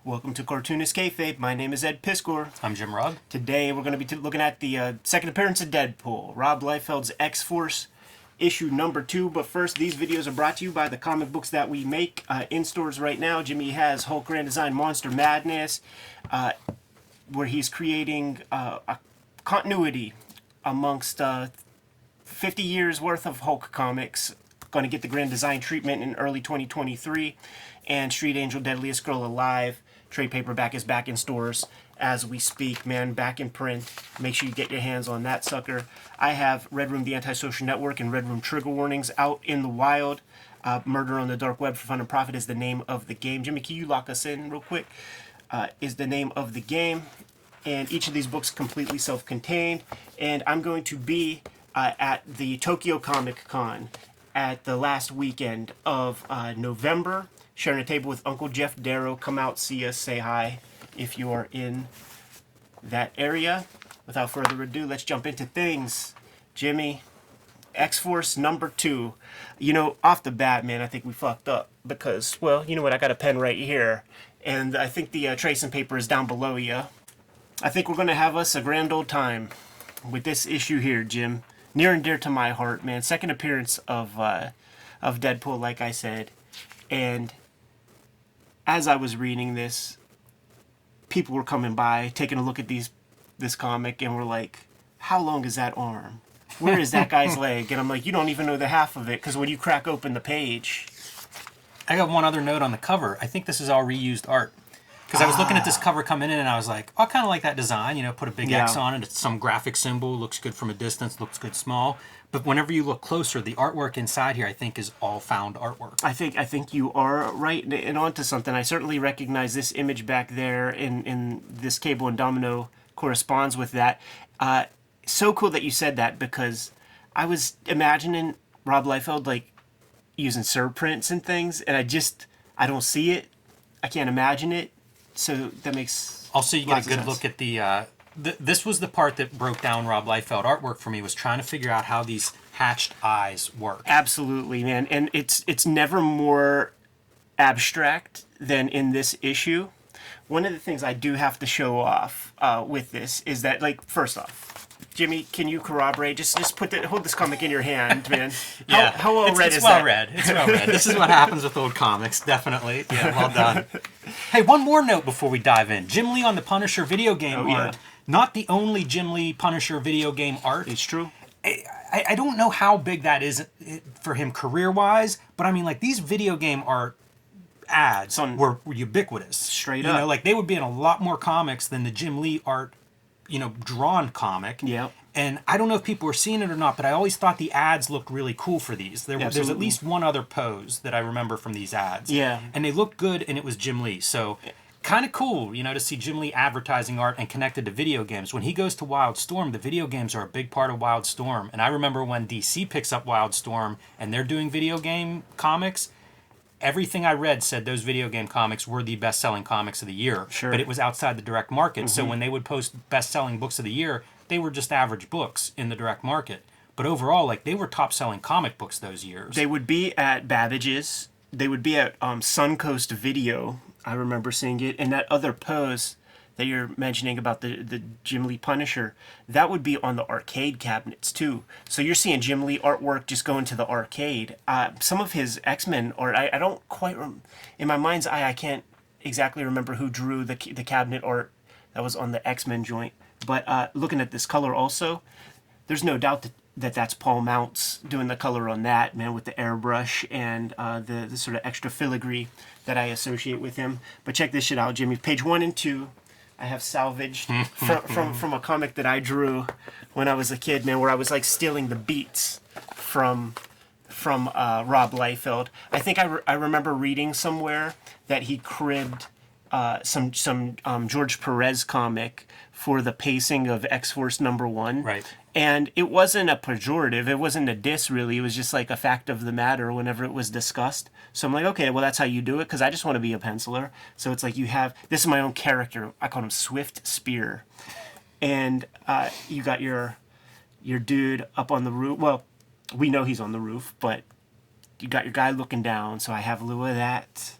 Welcome to Cartoonist Kayfabe. My name is Ed Piskor. I'm Jim Rugg. Today we're going to be looking at the second appearance of Deadpool, Rob Liefeld's X-Force issue number 2. But first, these videos are brought to you by the comic books that we make in stores right now. Jimmy has Hulk Grand Design Monster Madness, where he's creating a continuity amongst 50 years worth of Hulk comics. Going to get the Grand Design treatment in early 2023. And Street Angel Deadliest Girl Alive trade paperback is back in stores as we speak, man, back in print. Make sure you get your hands on that sucker. I have Red Room The Antisocial Network and Red Room Trigger Warnings out in the wild. Murder on the Dark Web for Fun and Profit is the name of the game. Jimmy, can you lock us in real quick? Is the name of the game. And each of these books completely self-contained. And I'm going to be at the Tokyo Comic Con at the last weekend of November, sharing a table with Uncle Jeff Darrow. Come out, see us, say hi if you are in that area. Without further ado, let's jump into things. Jimmy, X-Force number 2. You know, off the bat, man, I think we fucked up because, well, you know what? I got a pen right here, and I think the tracing paper is down below you. I think we're going to have us a grand old time with this issue here, Jim. Near and dear to my heart, man. Second appearance of Deadpool, like I said. And as I was reading this, people were coming by, taking a look at this comic, and were like, how long is that arm? Where is that guy's leg? And I'm like, you don't even know the half of it, because when you crack open the page... I got one other note on the cover. I think this is all reused art. Because I was looking at this cover coming in, and I was like, oh, I kind of like that design. You know, put a big X on it. It's some graphic symbol. Looks good from a distance. Looks good small. But whenever you look closer, the artwork inside here, I think, is all found artwork. I think you are right and onto something. I certainly recognize this image back there in this Cable and Domino corresponds with that. So cool that you said that, because I was imagining Rob Liefeld like using surprints and things, and I don't see it. I can't imagine it. So that makes also, you get a good look at the this was the part that broke down Rob Liefeld artwork for me, was trying to figure out how these hatched eyes work. Absolutely, man. And it's never more abstract than in this issue. One of the things I do have to show off with this is that, like, first off, Jimmy, can you corroborate? Just hold this comic in your hand, man. Yeah, how well read is that? It's well read. This is what happens with old comics, definitely. Yeah, well done. Hey, one more note before we dive in. Jim Lee on the Punisher video game art. Not the only Jim Lee Punisher video game art. It's true. I don't know how big that is for him career-wise, but I mean, like, these video game art ads were ubiquitous. Straight up. You know, like, they would be in a lot more comics than the Jim Lee art, you know, drawn comic. Yeah. And I don't know if people were seeing it or not, but I always thought the ads looked really cool for these. There's at least one other pose that I remember from these ads. Yeah. And they looked good, and it was Jim Lee. So kind of cool, you know, to see Jim Lee advertising art and connected to video games. When he goes to Wildstorm, the video games are a big part of Wildstorm. And I remember when DC picks up Wildstorm and they're doing video game comics, everything I read said those video game comics were the best-selling comics of the year. Sure. But it was outside the direct market. So when they would post best-selling books of the year, they were just average books in the direct market. But overall, like, they were top-selling comic books those years. They would be at Babbage's. They would be at Suncoast Video. I remember seeing it. And that other pose that you're mentioning about the Jim Lee Punisher, that would be on the arcade cabinets too. So you're seeing Jim Lee artwork just going to the arcade. Some of his X-Men art, I don't quite in my mind's eye, I can't exactly remember who drew the cabinet art that was on the X-Men joint. But looking at this color also, there's no doubt that that's Paul Mounts doing the color on that, man, with the airbrush and the sort of extra filigree that I associate with him. But check this shit out, Jimmy. Page 1 and 2, I have salvaged from a comic that I drew when I was a kid, man, where I was like stealing the beats from Rob Liefeld. I think I remember reading somewhere that he cribbed some George Perez comic for the pacing of X-Force number 1. Right. And it wasn't a pejorative. It wasn't a diss, really. It was just like a fact of the matter whenever it was discussed. So I'm like, okay, well, that's how you do it, because I just want to be a penciler. So it's like this is my own character. I call him Swift Spear. And you got your dude up on the roof. Well, we know he's on the roof, but you got your guy looking down. So I have a little of that.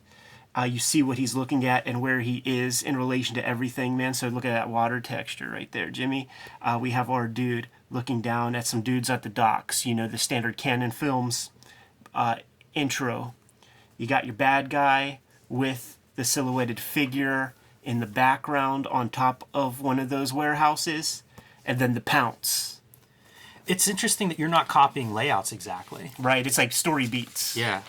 You see what he's looking at and where he is in relation to everything, man. So look at that water texture right there, Jimmy. We have our dude looking down at some dudes at the docks. You know, the standard Canon Films intro. You got your bad guy with the silhouetted figure in the background on top of one of those warehouses, and then the pounce. It's interesting that you're not copying layouts exactly. Right, it's like story beats. Yeah.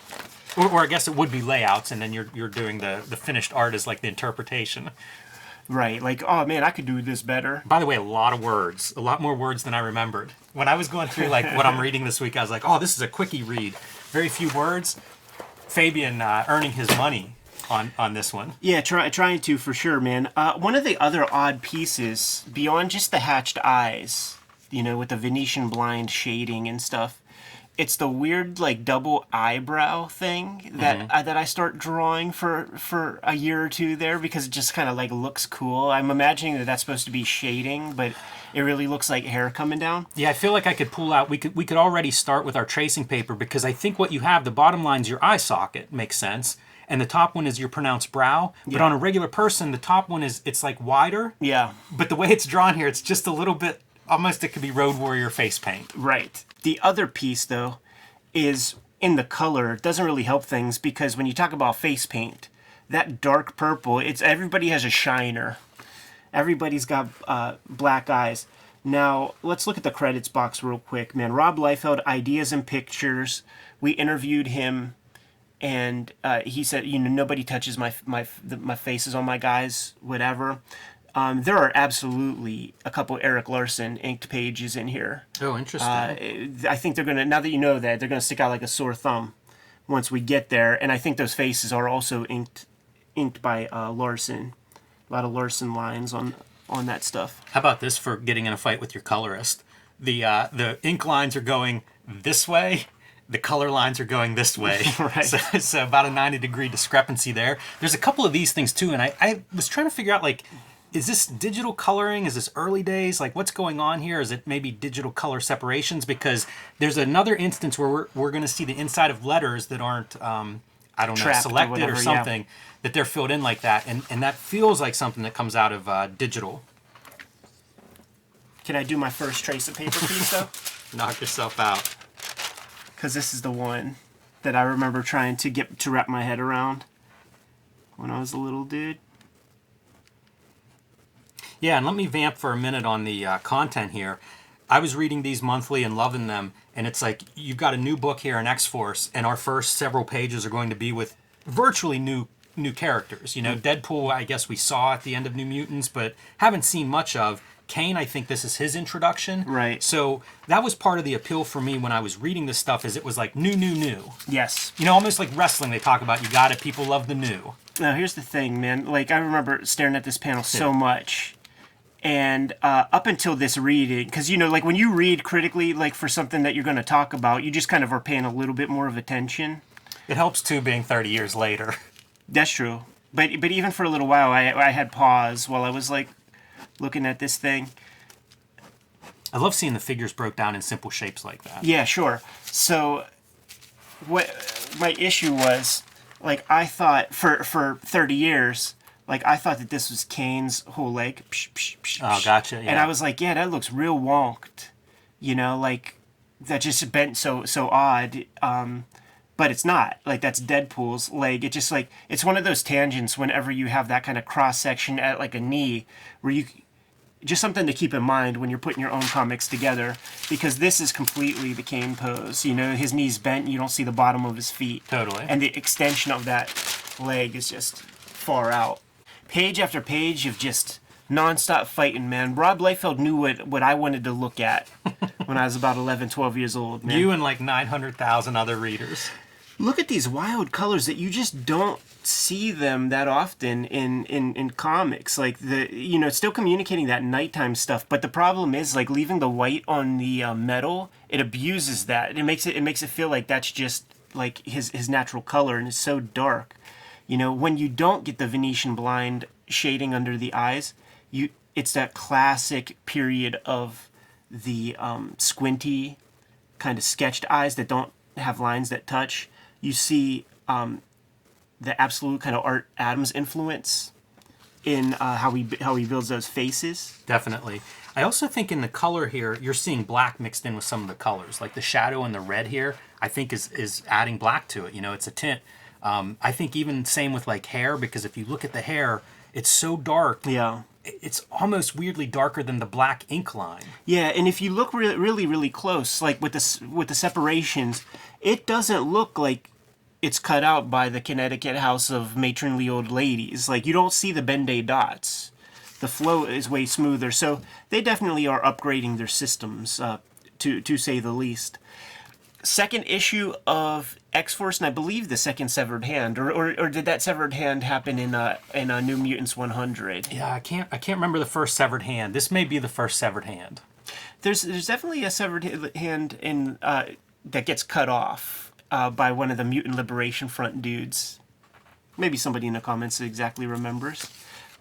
Or I guess it would be layouts, and then you're doing the finished art as like the interpretation. Right, like, oh man, I could do this better. By the way, a lot of words. A lot more words than I remembered. When I was going through like what I'm reading this week, I was like, oh, this is a quickie read. Very few words. Fabian earning his money on this one. Yeah, trying to, for sure, man. One of the other odd pieces, beyond just the hatched eyes, you know, with the Venetian blind shading and stuff, it's the weird, like, double eyebrow thing that that I start drawing for a year or two there, because it just kind of, like, looks cool. I'm imagining that that's supposed to be shading, but it really looks like hair coming down. Yeah, I feel like I could pull out, we could already start with our tracing paper, because I think what you have, the bottom line's your eye socket, makes sense, and the top one is your pronounced brow, but on a regular person, the top one it's like wider. Yeah. But the way it's drawn here, it's just a little bit, almost it could be Road Warrior face paint. Right. The other piece, though, is in the color. It doesn't really help things, because when you talk about face paint, that dark purple, it's everybody has a shiner. Everybody's got black eyes. Now, let's look at the credits box real quick, man. Rob Liefeld, Ideas and Pictures. We interviewed him, and he said, you know, nobody touches my faces on my guys, whatever. There are absolutely a couple Eric Larson inked pages in here. Oh, interesting. I think they're going to, now that you know that, they're going to stick out like a sore thumb once we get there. And I think those faces are also inked by Larson. A lot of Larson lines on that stuff. How about this for getting in a fight with your colorist? The ink lines are going this way. The color lines are going this way. Right. So about a 90-degree discrepancy there. There's a couple of these things too, and I was trying to figure out, like, is this digital coloring? Is this early days? Like, what's going on here? Is it maybe digital color separations? Because there's another instance where we're going to see the inside of letters that aren't, I don't know, trapped selected whatever, or something, that they're filled in like that. And that feels like something that comes out of digital. Can I do my first trace of paper piece, though? Knock yourself out. Because this is the one that I remember trying to wrap my head around when I was a little dude. Yeah, and let me vamp for a minute on the content here. I was reading these monthly and loving them, and it's like you've got a new book here in X-Force, and our first several pages are going to be with virtually new characters. You know, Deadpool, I guess we saw at the end of New Mutants, but haven't seen much of. Kane, I think this is his introduction. Right. So that was part of the appeal for me when I was reading this stuff, is it was like new. Yes. You know, almost like wrestling, they talk about, you got it, people love the new. Now, here's the thing, man. Like, I remember staring at this panel so much. And up until this reading, because, you know, like when you read critically, like for something that you're going to talk about, you just kind of are paying a little bit more of attention. It helps, too, being 30 years later. That's true. But even for a little while, I had pause while I was, like, looking at this thing. I love seeing the figures broke down in simple shapes like that. Yeah, sure. So what my issue was, like, I thought for 30 years, like, I thought that this was Kane's whole leg. Psh, psh, psh, Oh, gotcha, yeah. And I was like, yeah, that looks real wonked. You know, like, that just bent so odd. But it's not. Like, that's Deadpool's leg. It just, like, it's one of those tangents whenever you have that kind of cross-section at, like, a knee, where you... Just something to keep in mind when you're putting your own comics together, because this is completely the Kane pose. You know, his knee's bent, you don't see the bottom of his feet. Totally. And the extension of that leg is just far out. Page after page of just non-stop fighting, man. Rob Liefeld knew what I wanted to look at when I was about 11, 12 years old, man. You and like 900,000 other readers. Look at these wild colors that you just don't see them that often in comics. Like, you know, it's still communicating that nighttime stuff, but the problem is, like, leaving the white on the metal, it abuses that. It makes it feel like that's just like his natural color, and it's so dark. You know, when you don't get the Venetian blind shading under the eyes, it's that classic period of the squinty kind of sketched eyes that don't have lines that touch. You see the absolute kind of Art Adams influence in how he builds those faces. Definitely. I also think in the color here, you're seeing black mixed in with some of the colors. Like the shadow and the red here, I think is adding black to it. You know, it's a tint. I think even same with like hair, because if you look at the hair, it's so dark. Yeah. It's almost weirdly darker than the black ink line. Yeah, and if you look really close, like with the separations, it doesn't look like it's cut out by the Connecticut house of matronly old ladies. Like, you don't see the Ben-Day dots. The flow is way smoother. So they definitely are upgrading their systems, to say the least. Second issue of X-Force, and I believe the second Severed Hand, or did that Severed Hand happen in New Mutants 100? Yeah, I can't remember the first Severed Hand. This may be the first Severed Hand. There's definitely a Severed Hand in that gets cut off by one of the Mutant Liberation Front dudes. Maybe somebody in the comments exactly remembers.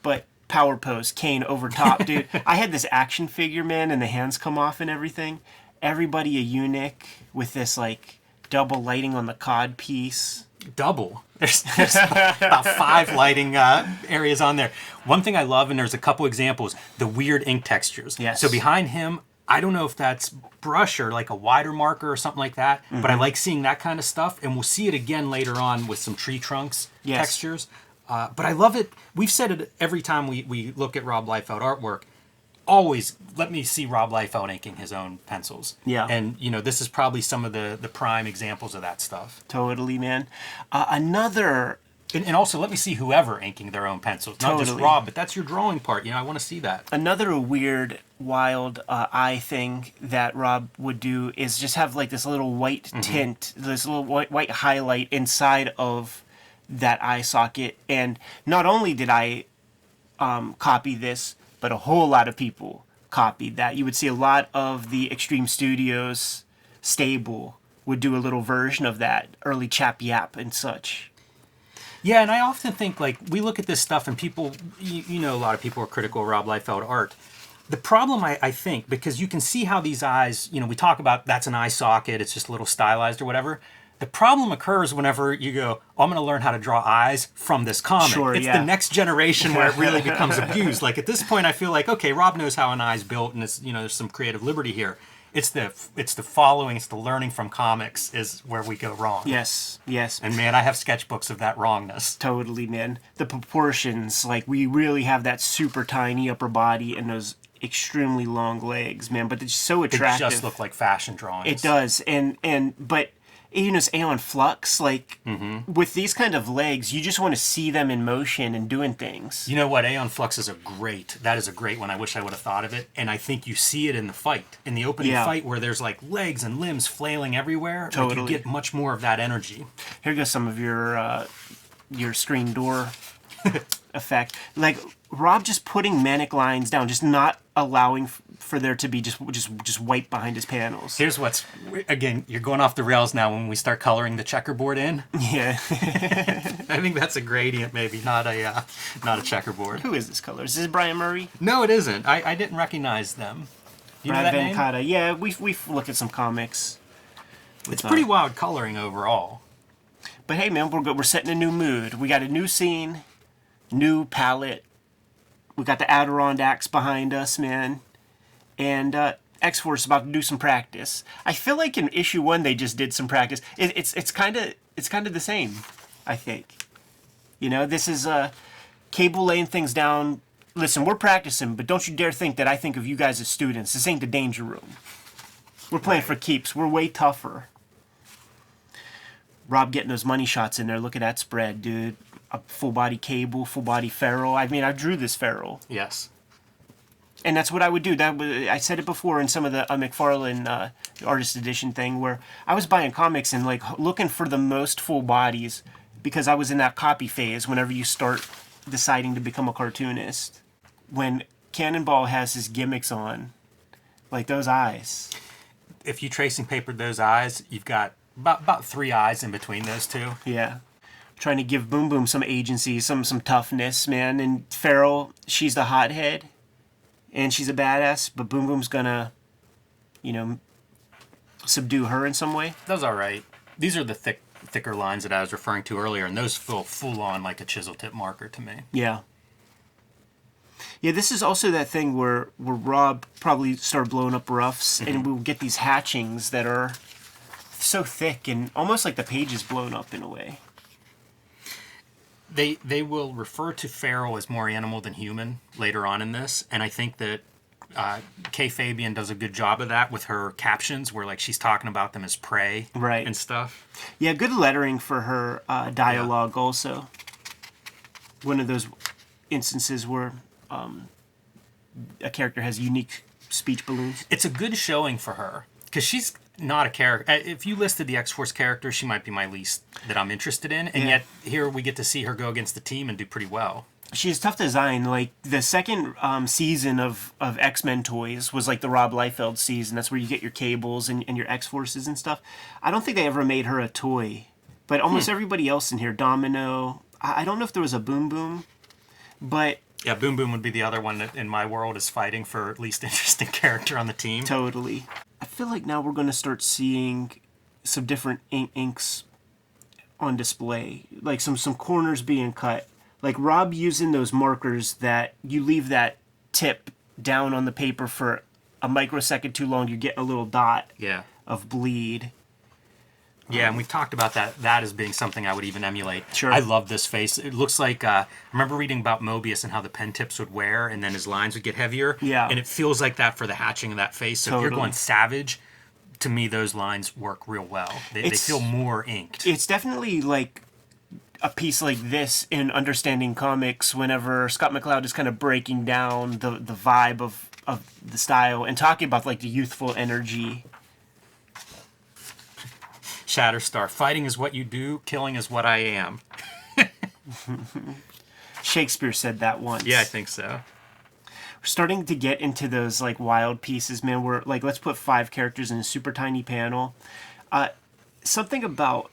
But power pose, Kane over top, dude. I had this action figure, man, and the hands come off and everything. Everybody a eunuch with this, like, double lighting on the cod piece. Double. There's about 5 lighting areas on there. One thing I love, and there's a couple examples, the weird ink textures. Yes. So behind him, I don't know if that's brush or like a wider marker or something like that, but I like seeing that kind of stuff, and we'll see it again later on with some tree trunks textures. But I love it. We've said it every time we look at Rob Liefeld artwork. Always let me see Rob Liefeld inking his own pencils. Yeah. And, you know, this is probably some of the prime examples of that stuff. Totally, man. Another... And also, let me see whoever inking their own pencils. Not just Rob, but that's your drawing part. You know, I want to see that. Another weird, wild eye thing that Rob would do is just have, like, this little white tint, this little white highlight inside of that eye socket. And not only did I copy this, but a whole lot of people copied that. You would see a lot of the Extreme Studios stable would do a little version of that, early Chap Yap and such. Yeah, and I often think, like, we look at this stuff and people, you know, a lot of people are critical of Rob Liefeld art. The problem, I think, because you can see how these eyes, you know, we talk about that's an eye socket, it's just a little stylized or whatever. The problem occurs whenever you go, oh, I'm going to learn how to draw eyes from this comic. Sure, it's the next generation where it really becomes abused. Like, at this point, I feel like, okay, Rob knows how an eye's built, and it's, you know, there's some creative liberty here. It's the following, it's the learning from comics is where we go wrong. Yes. And man, I have sketchbooks of that wrongness. Totally, man. The proportions, like, we really have that super tiny upper body and those extremely long legs, man. But it's so attractive. It just look like fashion drawings. It does, but you know, it's Aeon Flux. Like, with these kind of legs, you just want to see them in motion and doing things. You know what? Aeon Flux is a great one. I wish I would have thought of it. And I think you see it in the fight, in the opening fight, where there's like legs and limbs flailing everywhere. Totally. Like, you get much more of that energy. Here goes some of your screen door effect. Like, Rob just putting manic lines down, just not allowing for there to be just white behind his panels. Here's what's, again, you're going off the rails now when we start coloring the checkerboard in. Yeah. I think that's a gradient, maybe, not a checkerboard. Who is this color? Is this Brian Murray? No, it isn't. I didn't recognize them. Do you know that name? Venkata. Yeah, we've looked at some comics. It's pretty wild coloring overall. But hey, man, we're good. We're setting a new mood. We got a new scene, new palette. We got the Adirondacks behind us, man. And X-Force is about to do some practice. I feel like in issue 1 they just did some practice. It's kind of the same, I think. You know, this is Cable laying things down. Listen, we're practicing, but don't you dare think that I think of you guys as students. This ain't the danger room. We're playing for keeps. We're way tougher. Rob getting those money shots in there. Look at that spread, dude. A full body Cable, full body Ferrell. I mean, I drew this Ferrell. Yes. And that's what I would do. I said it before in some of the McFarlane artist edition thing, where I was buying comics and like looking for the most full bodies because I was in that copy phase whenever you start deciding to become a cartoonist. When Cannonball has his gimmicks on, like those eyes. If you tracing papered those eyes, you've got about 3 eyes in between those two. Yeah. Trying to give Boom Boom some agency, some toughness, man. And Ferrell, she's the hothead. And she's a badass, but Boom Boom's gonna, you know, subdue her in some way. Those are right. These are the thick thicker lines that I was referring to earlier, and those feel full on like a chisel tip marker to me. Yeah. Yeah, this is also that thing where Rob probably started blowing up roughs, and we'll get these hatchings that are so thick and almost like the page is blown up in a way. They will refer to Feral as more animal than human later on in this, and I think that Kayfabe does a good job of that with her captions, where like she's talking about them as prey, right, and stuff. Yeah, good lettering for her dialogue also. One of those instances where a character has unique speech balloons. It's a good showing for her, because she's not a character. If you listed the X-Force characters, she might be my least that I'm interested in, and yet here we get to see her go against the team and do pretty well. She's tough design. Like the second season of X-Men toys was like the Rob Liefeld season. That's where you get your Cables and your X-Forces and stuff. I don't think they ever made her a toy, but almost everybody else in here, Domino. I don't know if there was a Boom Boom, but yeah, Boom Boom would be the other one that in my world is fighting for least interesting character on the team. Totally. I feel like now we're going to start seeing some different inks on display, like some corners being cut. Like Rob using those markers that you leave that tip down on the paper for a microsecond too long, you get a little dot of bleed. Yeah, and we've talked about that as being something I would even emulate. Sure. I love this face. It looks like, I remember reading about Mobius and how the pen tips would wear and then his lines would get heavier. Yeah. And it feels like that for the hatching of that face. So totally. If you're going Savage, to me those lines work real well. They feel more inked. It's definitely like a piece like this in Understanding Comics whenever Scott McCloud is kind of breaking down the vibe of the style and talking about like the youthful energy. Shatterstar, fighting is what you do, killing is what I am. Shakespeare said that once. Yeah, I think so. We're starting to get into those like wild pieces, man. We're like, let's put 5 characters in a super tiny panel. Something about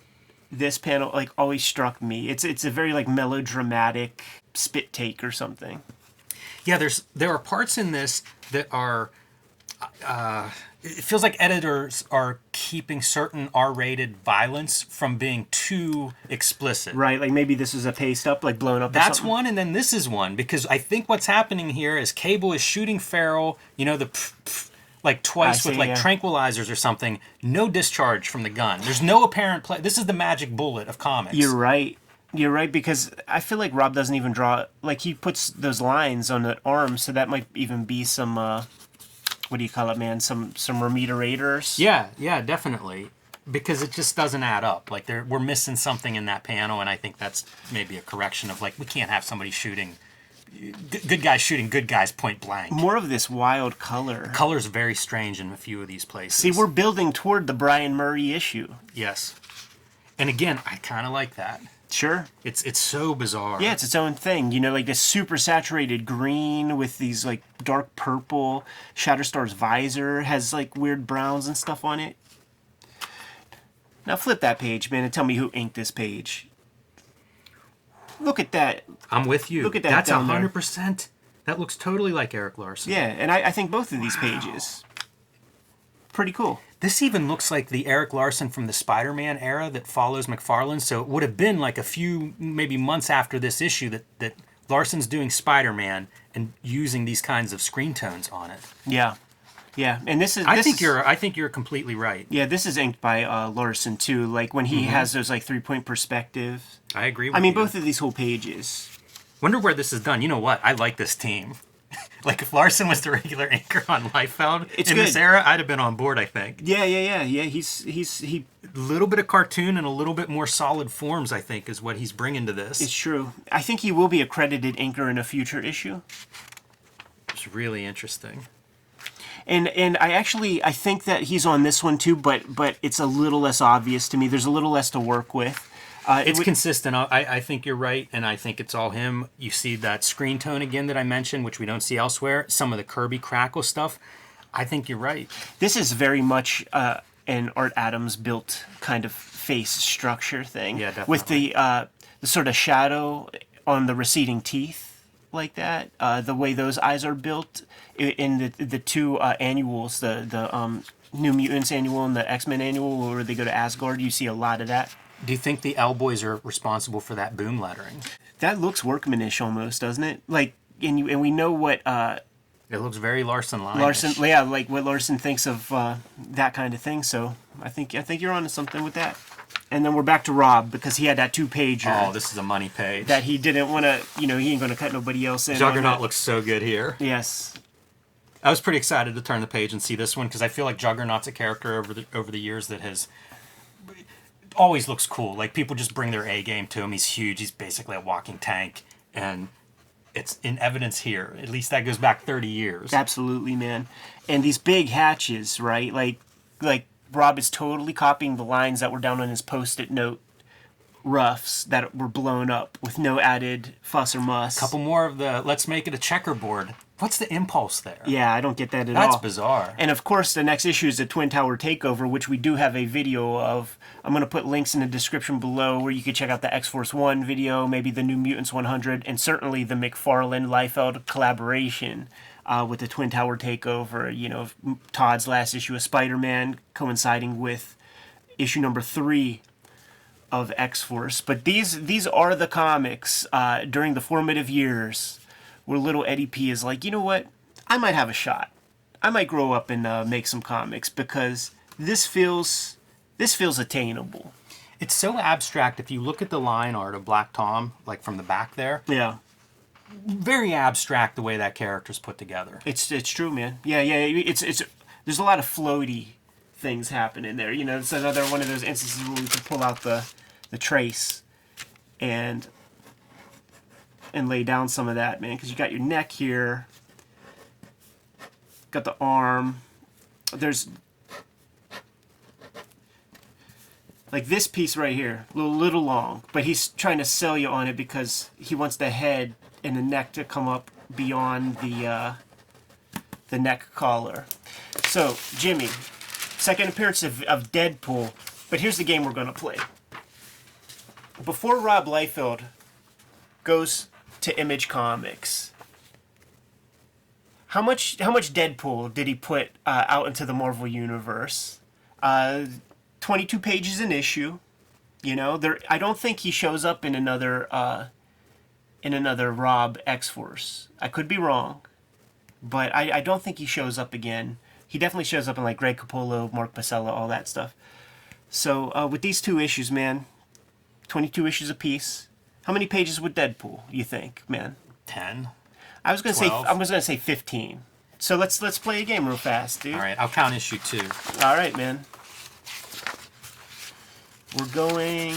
this panel like always struck me. It's a very like melodramatic spit take or something. Yeah, there are parts in this that are it feels like editors are keeping certain R-rated violence from being too explicit. Right, like maybe this is a paste up, like blown up. That's one, and then this is one, because I think what's happening here is Cable is shooting Feral, like twice with tranquilizers or something. No discharge from the gun. There's no apparent play. This is the magic bullet of comics. You're right. You're right, because I feel like Rob doesn't even draw, like he puts those lines on the arm, so that might even be some, what do you call it, man? Some remeterators? Yeah, definitely. Because it just doesn't add up. Like we're missing something in that panel, and I think that's maybe a correction of like, we can't have somebody shooting, good guys shooting good guys point blank. More of this wild color. Color's very strange in a few of these places. See, we're building toward the Brian Murray issue. Yes. And again, I kind of like that. Sure. It's so bizarre. Yeah, it's its own thing. You know, like this super saturated green with these like dark purple. Shatterstar's visor has like weird browns and stuff on it. Now flip that page, man, and tell me who inked this page. Look at that. I'm with you. Look at that. That's 100%. That looks totally like Eric Larson. Yeah, and I think both of these pages. Pretty cool. This even looks like the Eric Larson from the Spider-Man era that follows McFarlane. So it would have been like a few, maybe months after this issue that Larson's doing Spider-Man and using these kinds of screen tones on it. Yeah. Yeah, and this is. I think you're completely right. Yeah, this is inked by Larson too. Like when he has those like 3-point perspectives. I agree with you. I mean, both of these whole pages. Wonder where this is done. You know what? I like this team. Like if Larson was the regular anchor on Liefeld in this era, I'd have been on board. I think. Yeah. He a little bit of cartoon and a little bit more solid forms, I think, is what he's bringing to this. It's true. I think he will be a credited inker in a future issue. It's really interesting. And I think that he's on this one too, but it's a little less obvious to me. There's a little less to work with. It's consistent. I think you're right, and I think it's all him. You see that screen tone again that I mentioned, which we don't see elsewhere. Some of the Kirby Crackle stuff. I think you're right. This is very much an Art Adams built kind of face structure thing. Yeah, definitely. With the sort of shadow on the receding teeth like that. The way those eyes are built in the two annuals, the New Mutants annual and the X-Men annual, where they go to Asgard. You see a lot of that Do you think the L boys are responsible for that boom lettering? That looks workmanish almost, doesn't it? Like, and we know what It looks very Larson line. Larson, yeah, like what Larson thinks of that kind of thing. So I think you're onto something with that. And then we're back to Rob because he had that 2-pager. Oh, this is a money page. That he didn't want to, he ain't going to cut nobody else in. Juggernaut looks so good here. Yes. I was pretty excited to turn the page and see this one because I feel like Juggernaut's a character over the years that has always looks cool. Like people just bring their A game to him. He's huge. He's basically a walking tank, and it's in evidence here. At least that goes back 30 years. Absolutely, man. And these big hatches, right? Like Rob is totally copying the lines that were down on his Post-it note roughs that were blown up with no added fuss or muss. Couple more of the let's make it a checkerboard. What's the impulse there? Yeah, I don't get that at all. That's bizarre. And of course, the next issue is the Twin Tower Takeover, which we do have a video of. I'm going to put links in the description below where you can check out the X-Force 1 video, maybe the New Mutants 100, and certainly the McFarlane-Liefeld collaboration with the Twin Tower Takeover. Todd's last issue of Spider-Man coinciding with issue number 3 of X-Force. But these are the comics during the formative years where little Eddie P is like, you know what? I might have a shot. I might grow up and make some comics because this feels attainable. It's so abstract. If you look at the line art of Black Tom, like from the back there, Yeah. very abstract the way that character's put together. It's true, man. Yeah. It's there's a lot of floaty things happening there. It's another one of those instances where we can pull out the trace and lay down some of that, man, because you got your neck here, got the arm. There's like this piece right here, a little long, but he's trying to sell you on it because he wants the head and the neck to come up beyond the neck collar. So, Jimmy, second appearance of Deadpool, but here's the game we're going to play. Before Rob Liefeld goes to Image Comics, how much Deadpool did he put out into the Marvel Universe? 22 pages an issue. I don't think he shows up in another Rob X-Force. I could be wrong, but I don't think he shows up again. He definitely shows up in like Greg Capullo, Mark Pasella, all that stuff. So with these 2 issues, man, 22 issues apiece. How many pages would Deadpool, you think, man? 10. I was gonna say 15. So let's play a game real fast, dude. All right, I'll count issue 2. All right, man. We're going.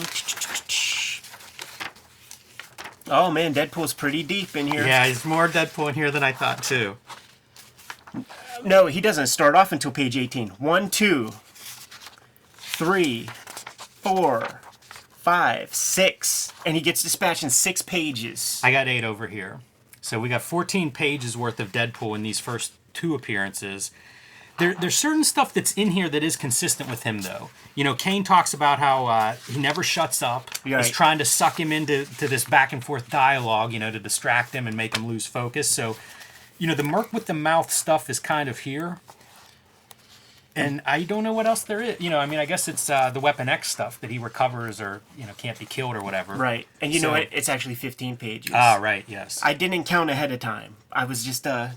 Oh man, Deadpool's pretty deep in here. Yeah, there's more Deadpool in here than I thought too. No, he doesn't start off until page 18. 1, 2, 3, 4, 5, 6, and he gets dispatched in 6 pages. I got 8 over here. So we got 14 pages worth of Deadpool in these first 2 appearances. There's certain stuff that's in here that is consistent with him, though. Kane talks about how he never shuts up. Right. He's trying to suck him into this back and forth dialogue, to distract him and make him lose focus. So, the Merc with the mouth stuff is kind of here. And I don't know what else there is. I guess it's the Weapon X stuff that he recovers or, can't be killed or whatever. Right. And you know what? It's actually 15 pages. Ah, right, yes. I didn't count ahead of time. I was just a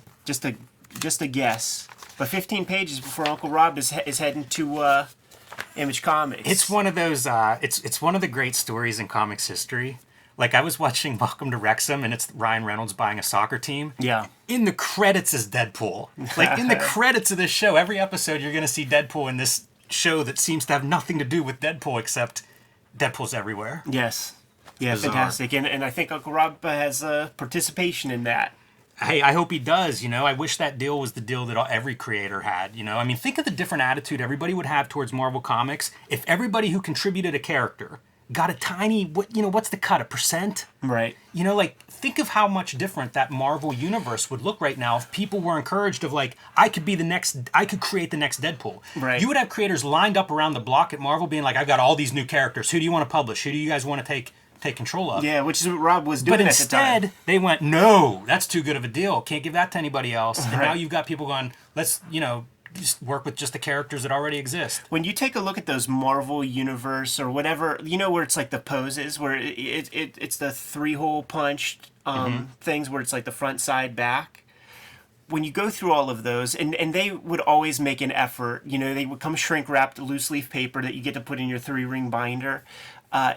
guess. But 15 pages before Uncle Rob is heading to Image Comics. It's one of those, it's one of the great stories in comics history. Like, I was watching Welcome to Wrexham, and it's Ryan Reynolds buying a soccer team. Yeah. In the credits is Deadpool. Like, in the credits of this show, every episode you're going to see Deadpool in this show that seems to have nothing to do with Deadpool, except Deadpool's everywhere. Yes. Yeah, bizarre. Fantastic. And I think Uncle Rob has participation in that. Hey, I hope he does. I wish that deal was the deal that every creator had. Think of the different attitude everybody would have towards Marvel Comics if everybody who contributed a character got a tiny, what's the cut, 1%? Right. Think of how much different that Marvel universe would look right now if people were encouraged of I could create the next Deadpool. Right. You would have creators lined up around the block at Marvel being like, I've got all these new characters. Who do you want to publish? Who do you guys want to take control of? Yeah, which is what Rob was doing but at the time. instead, they went, no, that's too good of a deal. Can't give that to anybody else. And Right. now you've got people going, let's, just work with just the characters that already exist. When you take a look at those Marvel Universe or whatever, you know, where it's like the poses, where it's the 3-hole punch things where it's like the front, side, back. When you go through all of those, and they would always make an effort, you know, they would come shrink wrapped loose leaf paper that you get to put in your 3-ring binder.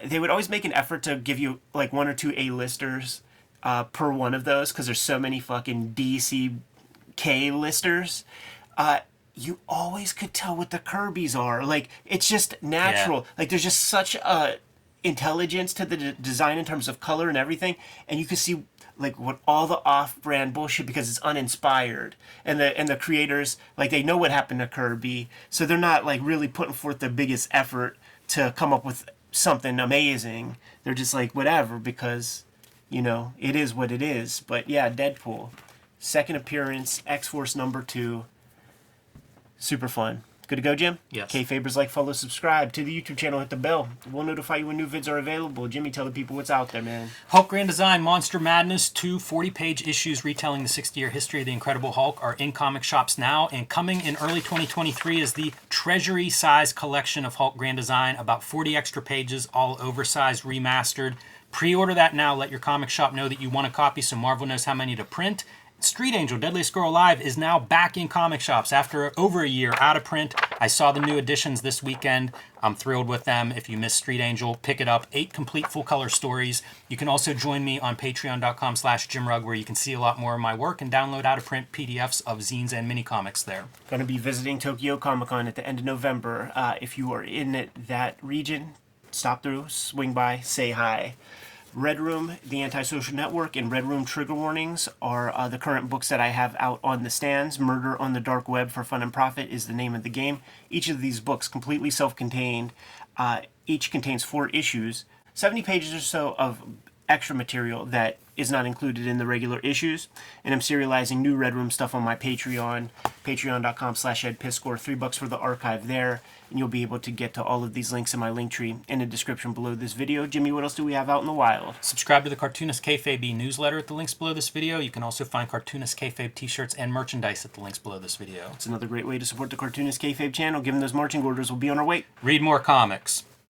They would always make an effort to give you like 1 or 2 A-listers per one of those, because there's so many fucking DC K-listers. You always could tell what the Kirby's are. Like, it's just natural. Yeah. Like, there's just such a intelligence to the design in terms of color and everything, and you can see like what all the off-brand bullshit, because it's uninspired, and the creators, like, they know what happened to Kirby, so they're not like really putting forth the biggest effort to come up with something amazing. They're just like whatever, because, you know, it is what it is. But yeah, Deadpool, second appearance, X-Force #2, super fun. Good to go, Jim? Yes. Kayfabers, like, follow, subscribe to the YouTube channel, hit the bell. We'll notify you when new vids are available. Jimmy, tell the people what's out there, man. Hulk Grand Design Monster Madness, 2 40-page issues retelling the 60-year history of the Incredible Hulk are in comic shops now, and coming in early 2023 is the treasury-size collection of Hulk Grand Design, about 40 extra pages, all oversized, remastered. Pre-order that now. Let your comic shop know that you want a copy so Marvel knows how many to print. Street Angel, Deadliest Girl Alive is now back in comic shops after over a year out of print. I saw the new editions this weekend. I'm thrilled with them. If you missed Street Angel, pick it up. 8 complete full-color stories. You can also join me on patreon.com/JimRug, where you can see a lot more of my work and download out-of-print PDFs of zines and mini-comics there. Going to be visiting Tokyo Comic Con at the end of November. If you are in that region, stop through, swing by, say hi. Red Room, The Antisocial Network, and Red Room Trigger Warnings are the current books that I have out on the stands. Murder on the Dark Web for Fun and Profit is the name of the game. Each of these books completely self-contained. Each contains 4 issues, 70 pages or so of extra material that is not included in the regular issues. And I'm serializing new Red Room stuff on my Patreon, patreon.com/EdPiscore, $3 for the archive there. And you'll be able to get to all of these links in my link tree in the description below this video. Jimmy, what else do we have out in the wild? Subscribe to the Cartoonist Kayfabe newsletter at the links below this video. You can also find Cartoonist Kayfabe t-shirts and merchandise at the links below this video. It's another great way to support the Cartoonist Kayfabe channel. Given those marching orders, we'll be on our way. Read more comics.